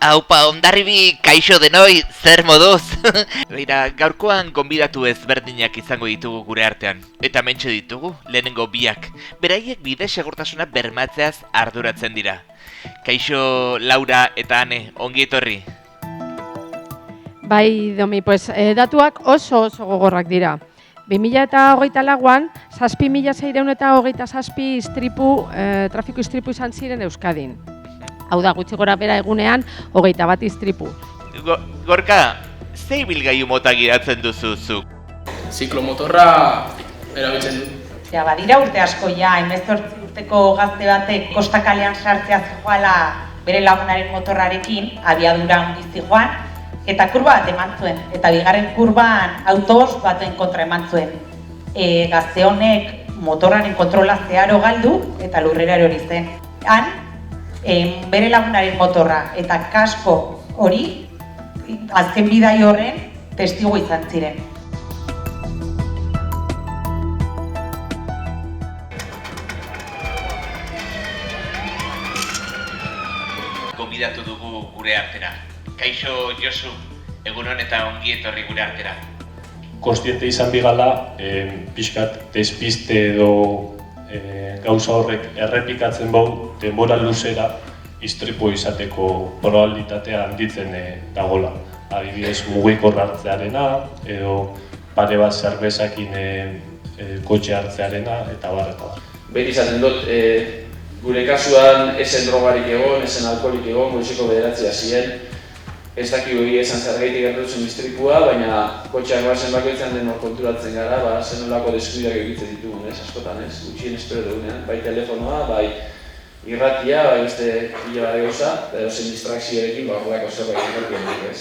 Aupa, ondarribi, kaixo denoi, zer moduz? Beira, gaurkoan gonbidatu ezberdinak izango ditugu gure artean. Eta mentxe ditugu, lehenengo biak. Beraiek bide segurtasuna bermatzeaz arduratzen dira. Kaixo, Laura eta Ane, ongi etorri. Bai, Domi, pues, datuak oso gogorrak dira. 2024an, 7.627 trafiko istripu izan ziren Euskadin. Hau da, gutxi gora bera egunean, 21 istripu. Gorka, ze ibilgailu mota gidatzen duzu zuk? Ziklomotorra erabiltzen du. Ja, badira urte asko ja, 18 urteko gazte batek kostakalean sartzea zijoala bere lagunaren motorrarekin, abiadura handiz zijoan, eta kurba bat eman zuen, eta bigarren kurban autobus baten kontra eman zuen. Gazte honek motorraren kontrola zeharo galdu eta lurrera erori zen. Han, bere lagunaren motorra eta kasko hori, azken bidai horren testigu izan ziren. Gonbidatu dugu gure artera. Kaixo, Josu, egunon eta ongi etorri gure artera. Kontziente izan bigala, pixkat despiste edo gauza horrek errepikatzen bau denbora luzera istripu izateko probabilitatea handitzen dagola. Adibidez, mugikor hartzearena edo pare bat zerbezakin kotxe hartzearena eta bar. Beti izaten dut, gure kasuan esen drogarik egon, esen alkoholik egon, goizeko 9 ziren. Ez dakigu egia esan zergaitik gertatzen istripua, baina kotxeak bazen bakoitzan denok konturatzen gara, zen nolako deskuidak egiten ditugun, askotan, gutxien espero dugunean, bai telefonoa, bai irratia, bai beste pila bat gauza, eta zen distrakzioarekin horrelako zerbait egiten dut,